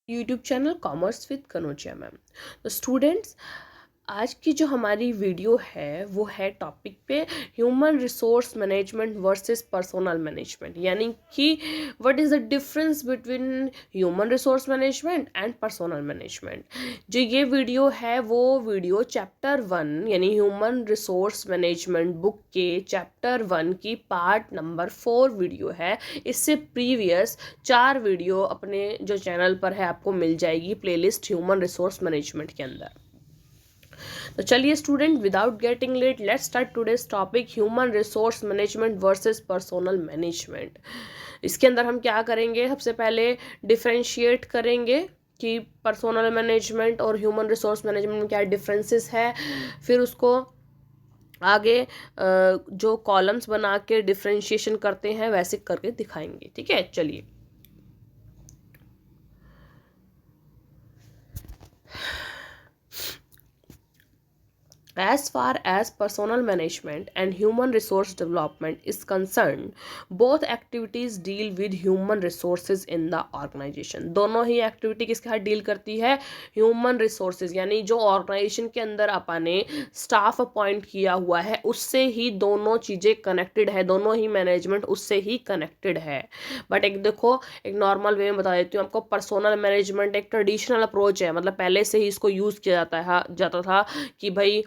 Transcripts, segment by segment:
YouTube channel commerce with Kanojia ma'am. तो students, आज की जो हमारी वीडियो है वो है टॉपिक पे human resource management versus personnel management, यानी कि what is the difference between human resource management and personnel management. जो ये वीडियो है वो वीडियो चैप्टर 1 यानी ह्यूमन रिसोर्स मैनेजमेंट बुक के चैप्टर 1 की पार्ट नंबर 4 वीडियो है। इससे प्रीवियस 4 वीडियो अपने जो चैनल पर है आपको मिल जाएगी प्लेलिस्ट ह्यूमन रिसोर्स मैनेजमेंट के अंदर। तो चलिए student, without getting let let's start today's topic human resource management versus personnel management. इसके अंदर हम क्या करेंगे, सबसे पहले डिफरेंशिएट करेंगे कि पर्सोनल मैनेजमेंट और ह्यूमन रिसोर्स मैनेजमेंट में क्या डिफरेंसेस है। फिर उसको आगे जो कॉलम्स बना के डिफरेंशिएशन करते हैं वैसे करके दिखाएंगे। ठीक है, चलिए। As far as personal management and human resource development is concerned, both activities deal with human resources in the organization. दोनों ही एक्टिविटी किसके साथ डील करती है? ह्यूमन रिसोर्सेज, यानी जो ऑर्गेनाइजेशन के अंदर अपने स्टाफ अपॉइंट किया हुआ है उससे ही दोनों चीज़ें कनेक्टेड है, दोनों ही मैनेजमेंट उससे ही कनेक्टेड है। बट एक देखो, एक नॉर्मल वे में बता देती हूँ आपको। पर्सोनल मैनेजमेंट एक ट्रेडिशनल अप्रोच है, मतलब पहले से ही इसको यूज़ किया जाता था कि भाई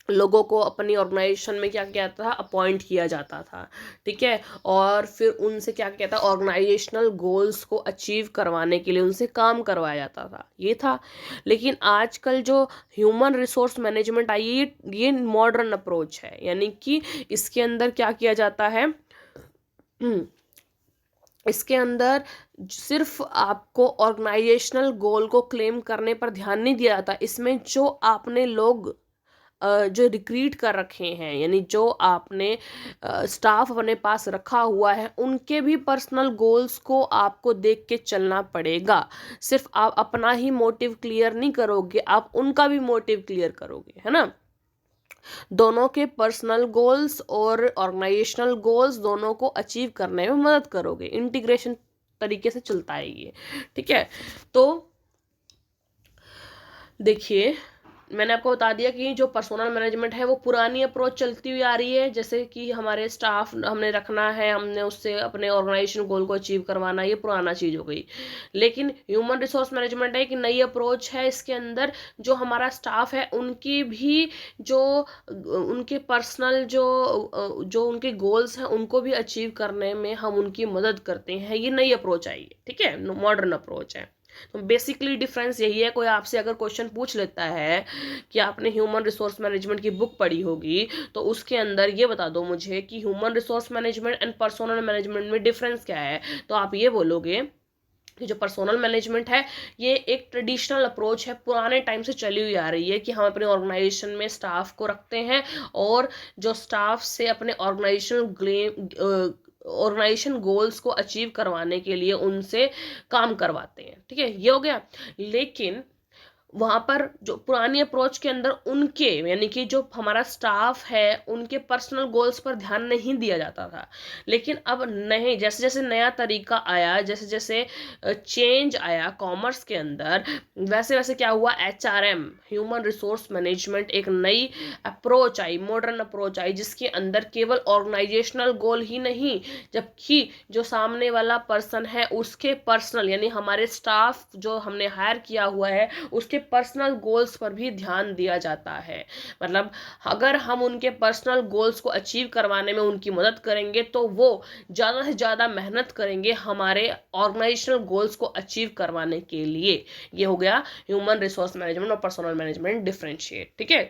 लोगों को अपनी ऑर्गेनाइजेशन में क्या किया था, अपॉइंट किया जाता था। ठीक है, और फिर उनसे क्या किया था, ऑर्गेनाइजेशनल गोल्स को अचीव करवाने के लिए उनसे काम करवाया जाता था, ये था। लेकिन आजकल जो ह्यूमन रिसोर्स मैनेजमेंट आई है ये मॉडर्न अप्रोच है, यानी कि इसके अंदर क्या किया जाता है, इसके अंदर सिर्फ आपको ऑर्गेनाइजेशनल गोल को क्लेम करने पर ध्यान नहीं दिया जाता। इसमें जो आपने लोग जो रिक्रूट कर रखे हैं, यानी जो आपने स्टाफ अपने पास रखा हुआ है उनके भी पर्सनल गोल्स को आपको देख के चलना पड़ेगा। सिर्फ आप अपना ही मोटिव क्लियर नहीं करोगे, आप उनका भी मोटिव क्लियर करोगे, है ना। दोनों के पर्सनल गोल्स और ऑर्गेनाइजेशनल गोल्स दोनों को अचीव करने में मदद करोगे। इंटीग्रेशन तरीके से चलता है ये। ठीक है, तो देखिए, मैंने आपको बता दिया कि जो पर्सोनल मैनेजमेंट है वो पुरानी अप्रोच चलती हुई आ रही है, जैसे कि हमारे स्टाफ हमने रखना है, हमने उससे अपने ऑर्गेनाइजेशन गोल को अचीव करवाना, ये पुराना चीज़ हो गई। लेकिन ह्यूमन रिसोर्स मैनेजमेंट है एक नई अप्रोच है। इसके अंदर जो हमारा स्टाफ है उनकी भी जो उनके पर्सनल जो उनके गोल्स हैं उनको भी अचीव करने में हम उनकी मदद करते हैं। ये नई अप्रोच आई है, ठीक है, मॉडर्न अप्रोच है। तो बेसिकली डिफरेंस यही है। कोई आपसे अगर क्वेश्चन पूछ लेता है कि आपने ह्यूमन रिसोर्स मैनेजमेंट की बुक पढ़ी होगी तो उसके अंदर ये बता दो मुझे कि human resource management and personnel management में डिफरेंस क्या है, तो आप ये बोलोगे कि जो पर्सोनल मैनेजमेंट है ये एक ट्रेडिशनल अप्रोच है, पुराने टाइम से चली हुई आ रही है कि हम अपने ऑर्गेनाइजेशन में स्टाफ को रखते हैं और जो स्टाफ से अपने ऑर्गेनाइजेशन गोल्स को अचीव करवाने के लिए उनसे काम करवाते हैं। ठीक है, ये हो गया। लेकिन वहाँ पर जो पुरानी अप्रोच के अंदर उनके, यानी कि जो हमारा स्टाफ है उनके पर्सनल गोल्स पर ध्यान नहीं दिया जाता था। लेकिन अब नहीं, जैसे जैसे नया तरीका आया, जैसे जैसे चेंज आया कॉमर्स के अंदर, वैसे वैसे क्या हुआ, HRM ह्यूमन रिसोर्स मैनेजमेंट एक नई approach I, modern approach I, जिसके अंदर केवल ऑर्गेनाइजेशनल गोल ही नहीं, जबकि जो सामने वाला पर्सन है उसके पर्सनल, यानी हमारे स्टाफ जो हमने हायर किया हुआ है उसके पर्सनल गोल्स पर भी ध्यान दिया जाता है। मतलब अगर हम उनके पर्सनल गोल्स को अचीव करवाने में उनकी मदद करेंगे तो वो ज़्यादा से ज़्यादा मेहनत करेंगे हमारे ऑर्गेनाइजेशनल गोल्स को अचीव करवाने के लिए। ये हो गया ह्यूमन रिसोर्स मैनेजमेंट और पर्सनल मैनेजमेंट डिफरेंशिएट। ठीक है,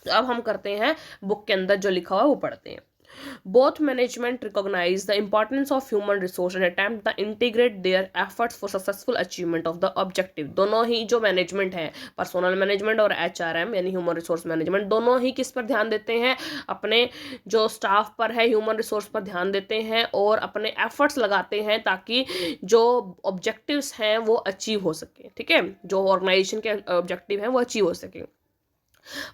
तो अब हम करते हैं बुक के अंदर जो लिखा हुआ वो पढ़ते हैं। Both management recognize the importance of human resource and attempt to integrate their efforts for successful achievement of the objective. दोनों ही जो मैनेजमेंट है, पर्सोनल मैनेजमेंट और HRM यानी ह्यूमन रिसोर्स मैनेजमेंट, दोनों ही किस पर ध्यान देते हैं, अपने जो स्टाफ पर है, ह्यूमन रिसोर्स पर ध्यान देते हैं और अपने एफर्ट्स लगाते हैं ताकि जो ऑब्जेक्टिव्स हैं वो अचीव हो सके। ठीक है, जो ऑर्गेनाइजेशन के ऑब्जेक्टिव हैं वो अचीव हो सके।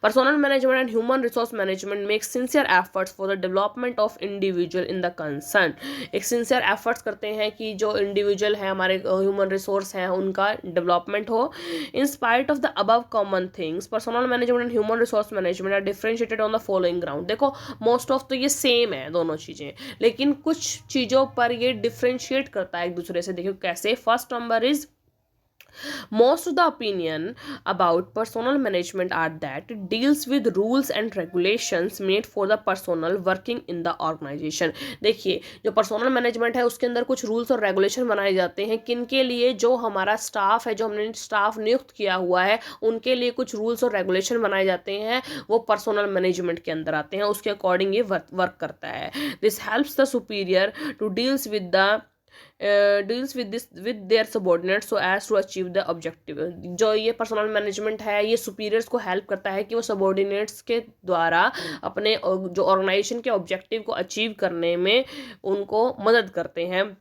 Personnel management and human resource management make sincere efforts for the development of individual in the concern. एक sincere efforts करते हैं कि जो individual है हमारे human resource हैं उनका development हो. In spite of the above common things, personnel management and human resource management are differentiated on the following ground. देखो most of तो ये same है दोनों चीज़ें, लेकिन कुछ चीज़ों पर ये differentiate करता है एक दूसरे से. देखो कैसे. First number is most of the opinion about personnel management are that it deals with rules and regulations made for the personnel working in the organization. देखिए जो पर्सोनल मैनेजमेंट है उसके अंदर कुछ रूल्स और रेगुलेशन बनाए जाते हैं किन के लिए, जो हमारा स्टाफ है, जो हमने स्टाफ नियुक्त किया हुआ है उनके लिए कुछ रूल्स और रेगुलेशन बनाए जाते हैं, वो पर्सोनल मैनेजमेंट के अंदर आते हैं, उसके अकॉर्डिंग ये वर्क करता है. This helps the superior to deals with their subordinates so as to achieve the objective. जो ये पर्सनल मैनेजमेंट है ये सुपीरियर्स को हेल्प करता है कि वो सबॉर्डिनेट्स के द्वारा अपने जो ऑर्गेनाइजेशन के ऑब्जेक्टिव को अचीव करने में उनको मदद करते हैं.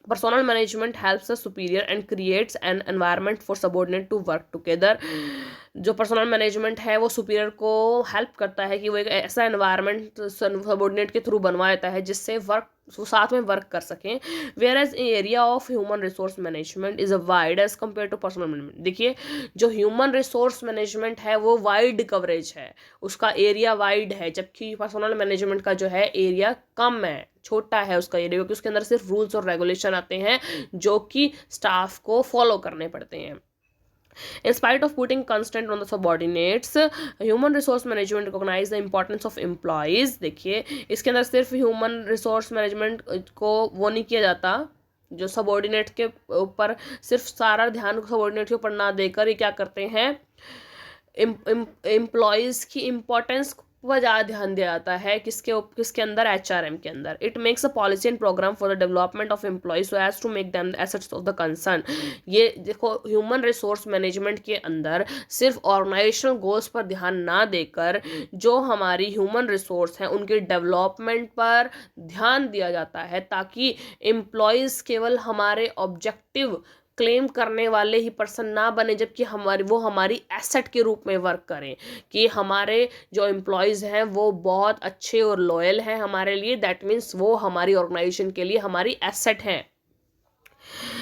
Personnel management helps the superior and creates an environment for subordinate to work together. जो पर्सनल मैनेजमेंट है वो सुपीरियर को हेल्प करता है कि वो एक ऐसा एनवायरनमेंट सबॉर्डिनेट के थ्रू बनवा देता है जिससे वो साथ में वर्क कर सकें. Whereas area of human resource management is a wide as compare to personnel management. देखिए जो ह्यूमन रिसोर्स मैनेजमेंट है वो वाइड कवरेज है, उसका एरिया वाइड है, जबकि पर्सनल मैनेजमेंट का जो है एरिया कम है, छोटा है उसका एरिया, क्योंकि उसके अंदर सिर्फ रूल्स और रेगुलेशन आते हैं जो कि स्टाफ को फॉलो करने पड़ते हैं. In spite of putting constraint on the subordinates, human resource management recognize the importance of employees. देखिए इसके अंदर सिर्फ human resource management को वो नहीं किया जाता, जो सबॉर्डिनेट के ऊपर सिर्फ सारा ध्यान सबॉर्डिनेट के ऊपर ना देकर ये क्या करते हैं, एम्प्लॉयज़ की इम्पोर्टेंस पर ज़्यादा ध्यान दिया जाता है. किसके अंदर, HRM के अंदर. It makes a policy and programme for the development of employees so as to make them assets of the concern. ये देखो ह्यूमन रिसोर्स मैनेजमेंट के अंदर सिर्फ ऑर्गेनाइजेशनल गोल्स पर ध्यान ना देकर जो हमारी ह्यूमन रिसोर्स हैं उनके डेवलपमेंट पर ध्यान दिया जाता है, ताकि एम्प्लॉयज़ केवल हमारे ऑब्जेक्टिव क्लेम करने वाले ही पर्सन ना बने, जबकि वो हमारी एसेट के रूप में वर्क करें, कि हमारे जो एम्प्लॉयज़ हैं वो बहुत अच्छे और लॉयल हैं हमारे लिए. दैट मीन्स वो हमारी ऑर्गेनाइजेशन के लिए हमारी एसेट हैं.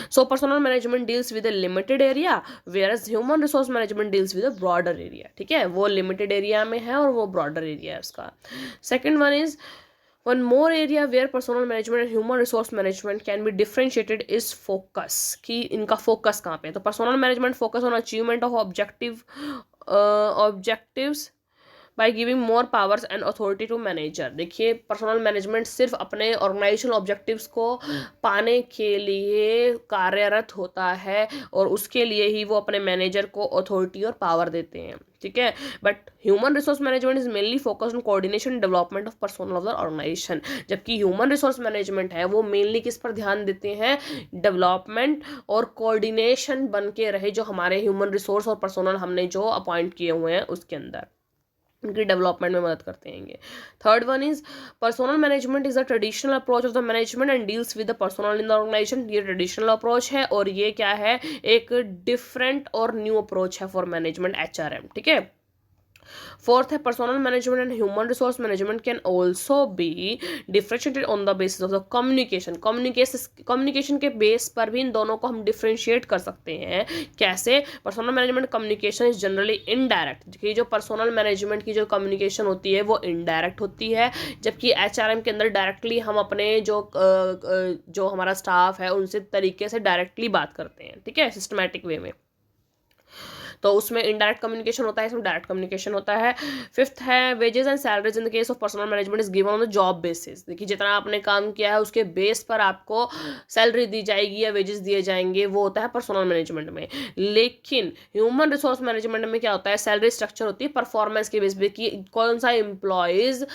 So personal management deals with a limited area, whereas human resource management deals with a broader area. ठीक है, वो limited area में है और वो broader area है उसका. Second one is one more area where personal management and human resource management can be differentiated is focus. कि इनका focus कहाँ पे है. तो personal management focus on achievement of objectives by giving more powers and authority to manager. देखिए personal management सिर्फ अपने organisational objectives को पाने के लिए कार्यरत होता है और उसके लिए ही वो अपने मैनेजर को अथॉरिटी और पावर देते हैं. ठीक है, but human resource management is mainly focused on coordination development of personnel of the organisation. जबकि ह्यूमन रिसोर्स मैनेजमेंट है वो मेनली किस पर ध्यान देते हैं, डेवलपमेंट और कोऑर्डिनेशन बन के रहे जो हमारे ह्यूमन रिसोर्स और पर्सनल हमने जो अपॉइंट किए हुए हैं उसके अंदर उनकी डेवलपमेंट में मदद करते हैं. Third one is personnel management is a traditional approach of the management and deals with the personnel in the organisation. ये ट्रेडिशनल अप्रोच है और ये क्या है, एक डिफरेंट और न्यू अप्रोच है फॉर मैनेजमेंट HRM. ठीक है. फोर्थ है personnel management and human resource management can also be differentiated on the basis of the communication. Communication के बेस पर भी इन दोनों को हम डिफरेंशिएट कर सकते हैं. कैसे? Personal management communication is generally indirect. कि जो पर्सनल मैनेजमेंट की जो कम्युनिकेशन होती है वो इनडायरेक्ट होती है, जबकि HRM के अंदर डायरेक्टली हम अपने जो हमारा स्टाफ है उनसे तरीके से डायरेक्टली बात करते हैं. ठीक है, सिस्टमैटिक वे में. तो उसमें इनडायरेक्ट कम्युनिकेशन होता है, इसमें डायरेक्ट कम्युनिकेशन होता है. फिफ्थ है wages and salaries in the case of personnel management is given on the job basis. देखिए जितना आपने काम किया है उसके बेस पर आपको सैलरी दी जाएगी या वेजेस दिए जाएंगे, वो होता है पर्सनल मैनेजमेंट में. लेकिन ह्यूमन रिसोर्स मैनेजमेंट में क्या होता है, सैलरी स्ट्रक्चर होती है परफॉर्मेंस के बेस पे कि कौन सा एम्प्लॉयज़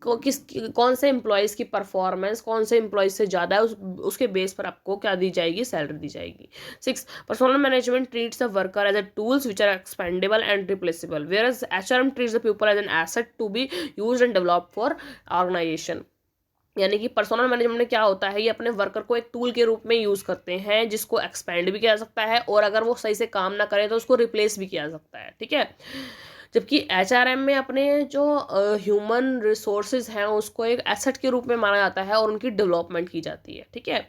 कौन से एम्प्लॉयज़ की परफॉर्मेंस कौन से एम्प्लॉयज़ से ज़्यादा है उसके बेस पर आपको क्या दी जाएगी, सैलरी दी जाएगी. 6 personnel management treats the worker as a tools which are expendable and replaceable, whereas HRM treats the people as an asset to be used and developed for organisation. यानी कि पर्सनल मैनेजमेंट में क्या होता है, ये अपने वर्कर को एक टूल के रूप में यूज़ करते हैं जिसको एक्सपेंड भी किया जा सकता है और अगर वो सही से काम ना करे तो उसको रिप्लेस भी किया जा सकता है. ठीक है. जबकि एचआरएम में अपने जो ह्यूमन रिसोर्सेज हैं उसको एक एसेट के रूप में माना जाता है और उनकी डेवलपमेंट की जाती है, ठीक है।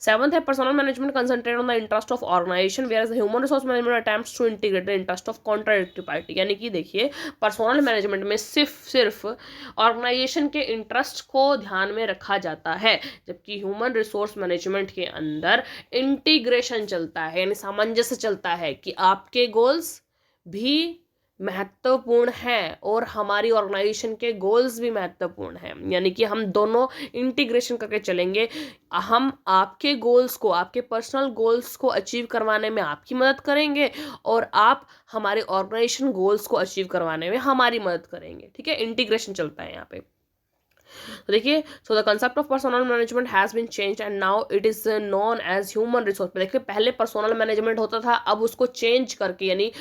सेवंथ है personnel management concentrate on the interest of organisation whereas human resource management attempts to integrate the interest of contradictory party. यानी कि देखिए, पर्सनल मैनेजमेंट में सिर्फ ऑर्गेनाइजेशन के इंटरेस्ट को ध्यान में रखा जाता है, जबकि ह्यूमन रिसोर्स मैनेजमेंट के अंदर इंटीग्रेशन चलता है, यानी सामंजस्य चलता है कि आपके गोल्स भी महत्वपूर्ण है और हमारी ऑर्गेनाइजेशन के गोल्स भी महत्वपूर्ण हैं, यानी कि हम दोनों इंटीग्रेशन करके चलेंगे। हम आपके गोल्स को, आपके पर्सनल गोल्स को अचीव करवाने में आपकी मदद करेंगे और आप हमारे ऑर्गेनाइजेशन गोल्स को अचीव करवाने में हमारी मदद करेंगे, ठीक है। इंटीग्रेशन चलता है यहाँ पे। तो देखिए, so the concept of personnel management has been changed and now it is known as human resource. देखिए, पहले पर्सनल मैनेजमेंट होता था, अब उसको चेंज करके, यानी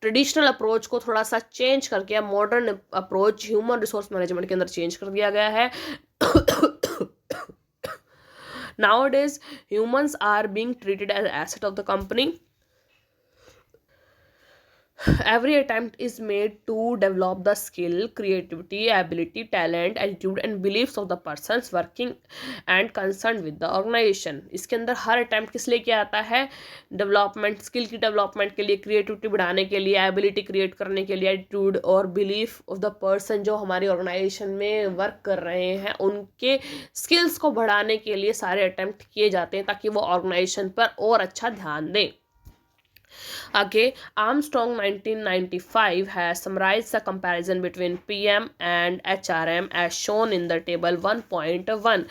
ट्रेडिशनल अप्रोच को थोड़ा सा चेंज करके अब modern approach human resource management के अंदर चेंज कर दिया गया है। Nowadays humans are being treated as asset of the company. Every attempt is made to develop the skill, creativity, ability, talent, attitude and beliefs of the persons working and concerned with the organization. इसके अंदर हर attempt किस लिए किया जाता है? Development, skill की development के लिए, क्रिएटिविटी बढ़ाने के लिए, एबिलिटी क्रिएट करने के लिए, एटीट्यूड और बिलीफ ऑफ द पर्सन जो हमारी ऑर्गेनाइजेशन में वर्क कर रहे हैं उनके स्किल्स को बढ़ाने के लिए सारे अटैम्प्ट किए जाते हैं ताकि वो ऑर्गेनाइजेशन पर और अच्छा ध्यान दें। Okay, Armstrong 1995 has summarized the comparison between PM and HRM as shown in the table 1.1.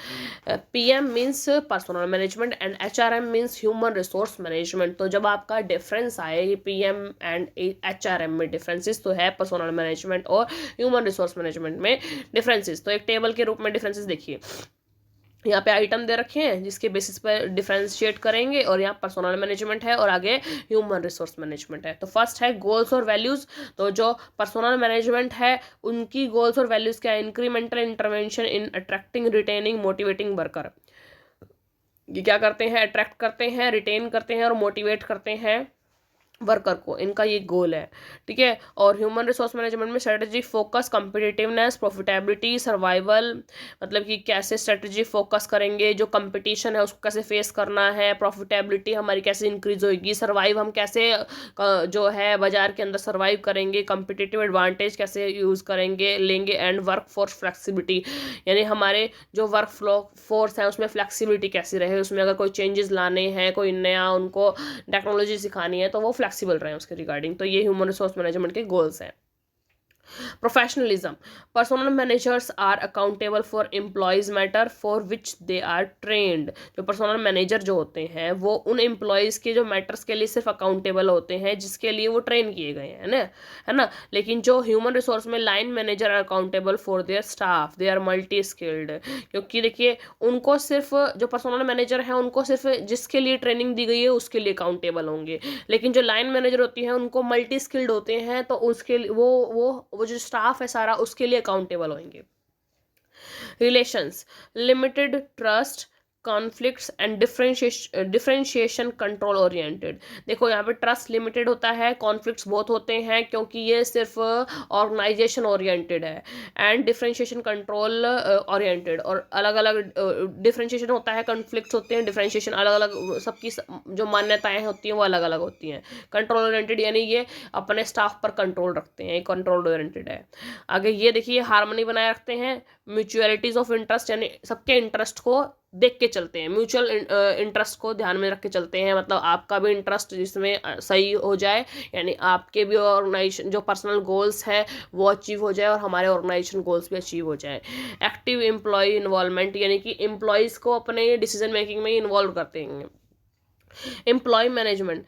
PM means personal management and HRM means human resource management. तो जब आपका डिफरेंस आए PM and HRM में डिफरेंसेस तो है, पर्सनल मैनेजमेंट और human resource management में differences, तो एक टेबल के रूप में डिफरेंसेस देखिए। यहाँ पे आइटम दे रखे हैं जिसके बेसिस पर डिफरेंशिएट करेंगे और यहाँ पर्सनल मैनेजमेंट है और आगे ह्यूमन रिसोर्स मैनेजमेंट है। तो फर्स्ट है गोल्स और वैल्यूज। तो जो पर्सनल मैनेजमेंट है उनकी गोल्स और वैल्यूज क्या है? इंक्रीमेंटल इंटरवेंशन इन अट्रैक्टिंग, रिटेनिंग, मोटिवेटिंग वर्कर। ये क्या करते हैं? अट्रैक्ट करते हैं, रिटेन करते हैं और मोटिवेट करते हैं वर्कर को, इनका ये गोल है, ठीक है। और ह्यूमन रिसोर्स मैनेजमेंट में strategy, focus, competitiveness, profitability, survival, मतलब कि कैसे स्ट्रेटजी फोकस करेंगे, जो कंपटीशन है उसको कैसे फेस करना है, प्रॉफिटेबिलिटी हमारी कैसे इंक्रीज होगी, सर्वाइव हम कैसे जो है बाजार के अंदर सर्वाइव करेंगे, कॉम्पिटिटिव एडवांटेज कैसे यूज़ करेंगे लेंगे, एंड वर्क फोर्स फ्लेक्सिबिलिटी, यानी हमारे जो वर्क फ्लो फोर्स है उसमें फ्लेक्सिबिलिटी कैसी रहे, उसमें अगर कोई चेंजेस लाने हैं, कोई नया उनको टेक्नोलॉजी सिखानी है तो वो फ्लेक्सिबल रहे उसके रिगार्डिंग। तो ये ह्यूमन रिसोर्स मैनेजमेंट के गोल्स हैं। Professionalism, personnel managers are accountable for employees matter for which they are trained. जो पर्सनल मैनेजर जो होते हैं वो उन एम्प्लॉयज़ के जो मैटर्स के लिए सिर्फ अकाउंटेबल होते हैं जिसके लिए वो ट्रेन किए गए हैं, है ना। लेकिन जो ह्यूमन रिसोर्स में line manager are accountable for their staff, they are multi skilled. क्योंकि देखिए, उनको सिर्फ जो पर्सनल मैनेजर हैं उनको सिर्फ जिसके लिए ट्रेनिंग दी गई है उसके लिए अकाउंटेबल होंगे, लेकिन जो लाइन मैनेजर होती हैं उनको मल्टी स्किल्ड होते हैं तो उसके वो जो स्टाफ है सारा उसके लिए अकाउंटेबल होंगे। Relations, limited trust, conflicts and differentiation, control oriented. देखो यहाँ पे ट्रस्ट लिमिटेड होता है, कॉन्फ्लिक्ट्स बहुत होते हैं क्योंकि ये सिर्फ ऑर्गेनाइजेशन ओरिएंटेड है, एंड डिफरेंशिएशन कंट्रोल ओरिएंटेड। और अलग अलग डिफरेंशिएशन होता है, कॉन्फ्लिक्ट्स होते हैं, डिफरेंशिएशन अलग अलग, सबकी जो मान्यताएं होती हैं वो अलग अलग होती हैं। कंट्रोल ओरिएंटेड यानी ये अपने स्टाफ पर कंट्रोल रखते हैं, कंट्रोल ओरिएंटेड है। आगे ये देखिए, हार्मनी बनाए रखते हैं, म्यूचुअलिटीज ऑफ इंटरेस्ट यानी सबके इंटरेस्ट को देख के चलते हैं, म्यूचुअल इंटरेस्ट को ध्यान में रख के चलते हैं, मतलब आपका भी इंटरेस्ट जिसमें सही हो जाए, यानी आपके भी ऑर्गेनाइजेशन जो पर्सनल गोल्स हैं वो अचीव हो जाए और हमारे ऑर्गेनाइजेशन गोल्स भी अचीव हो जाए। एक्टिव एम्प्लॉय इन्वॉल्वमेंट यानी कि एम्प्लॉयज़ को अपने डिसीजन मेकिंग में इन्वॉल्व करते हैं। Employee management,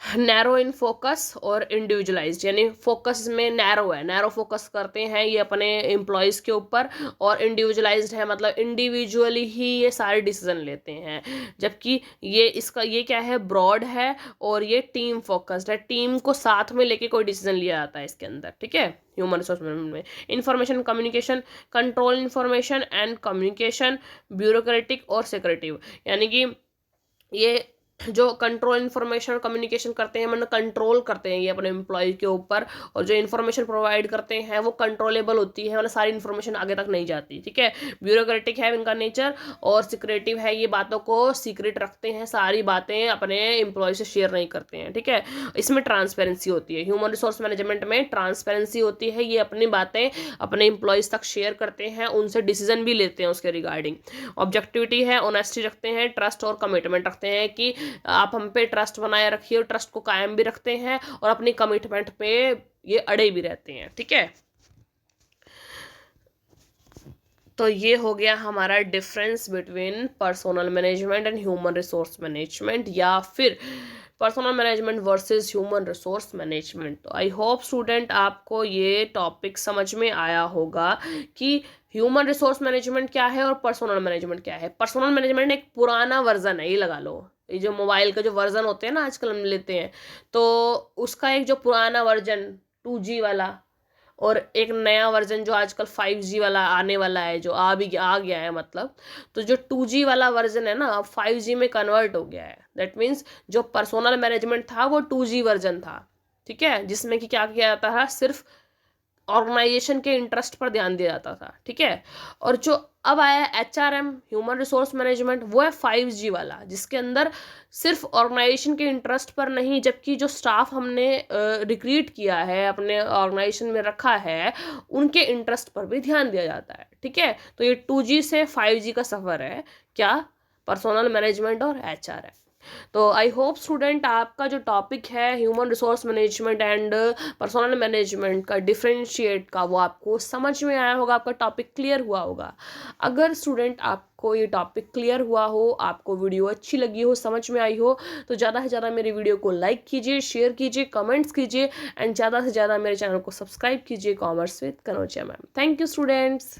narrow in focus और इंडिविजुअलाइज्ड, यानी फोकस में नैरो है, नैरो फोकस करते हैं ये अपने एम्प्लॉयज़ के ऊपर, और इंडिविजुअलाइज्ड है मतलब इंडिविजुअली ही ये सारे डिसीजन लेते हैं। जबकि ये क्या है, ब्रॉड है और ये टीम फोकस्ड है, टीम को साथ में लेके कोई डिसीजन लिया जाता है इसके अंदर, ठीक है। ह्यूमन रिसोर्स मैनेजमेंट में information communication, control information and communication, bureaucratic और सेक्रेटिव, यानी कि ये जो कंट्रोल इन्फॉर्मेशन और कम्युनिकेशन करते हैं, मतलब कंट्रोल करते हैं ये अपने एम्प्लॉय के ऊपर, और जो इन्फॉर्मेशन प्रोवाइड करते हैं वो कंट्रोलेबल होती है, मतलब सारी इन्फॉर्मेशन आगे तक नहीं जाती, ठीक है। ब्यूरोक्रेटिक है इनका नेचर, और सिक्रेटिव है, ये बातों को सीक्रेट रखते हैं, सारी बातें अपने एम्प्लॉय से शेयर नहीं करते हैं, ठीक है। इसमें ट्रांसपेरेंसी होती है, ह्यूमन रिसोर्स मैनेजमेंट में ट्रांसपेरेंसी होती है, ये अपनी बातें अपने एम्प्लॉयज़ तक शेयर करते हैं, उनसे डिसीजन भी लेते हैं उसके रिगार्डिंग। ऑब्जेक्टिविटी है, ऑनेस्टी रखते हैं, ट्रस्ट और कमिटमेंट रखते हैं कि आप हम पे ट्रस्ट बनाए रखिए, और ट्रस्ट को कायम भी रखते हैं, और अपनी कमिटमेंट पे ये अड़े भी रहते हैं, ठीक है। तो ये हो गया हमारा difference between personnel management and human resource management, या फिर personnel management versus human resource management. तो आई होप स्टूडेंट आपको ये टॉपिक समझ में आया होगा कि ह्यूमन रिसोर्स मैनेजमेंट क्या है और पर्सोनल मैनेजमेंट क्या है। पर्सोनल मैनेजमेंट एक पुराना वर्जन है, ये लगा लो, ये जो मोबाइल का जो वर्जन होते हैं ना आजकल हम लेते हैं, तो उसका एक जो पुराना वर्जन 2G वाला, और एक नया वर्जन जो आजकल 5G वाला आने वाला है, जो आ गया है, मतलब तो जो 2G वाला वर्जन है ना, अब 5G में कन्वर्ट हो गया है। दैट मीन्स जो पर्सोनल मैनेजमेंट था वो 2G वर्जन था, ठीक है, जिसमें कि क्या किया जाता था, सिर्फ ऑर्गेनाइजेशन के इंटरेस्ट पर ध्यान दिया जाता था, ठीक है। और जो अब आया है HRM, ह्यूमन रिसोर्स मैनेजमेंट, वो है 5G वाला, जिसके अंदर सिर्फ ऑर्गेनाइजेशन के इंटरेस्ट पर नहीं, जबकि जो स्टाफ हमने रिक्रूट किया है, अपने ऑर्गेनाइजेशन में रखा है, उनके इंटरेस्ट पर भी ध्यान दिया जाता है, ठीक है। तो ये 2G से 5G का सफ़र है, क्या, पर्सोनल मैनेजमेंट और HRM। तो आई होप स्टूडेंट आपका जो टॉपिक है human resource management and personnel management का डिफरेंशिएट का, वो आपको समझ में आया होगा, आपका टॉपिक क्लियर हुआ होगा। अगर स्टूडेंट आपको ये टॉपिक क्लियर हुआ हो, आपको वीडियो अच्छी लगी हो, समझ में आई हो, तो ज़्यादा से ज़्यादा मेरी वीडियो को लाइक कीजिए, शेयर कीजिए, कमेंट्स कीजिए, एंड ज़्यादा से ज़्यादा मेरे चैनल को सब्सक्राइब कीजिए, commerce with Kanojia ma'am. Thank you students.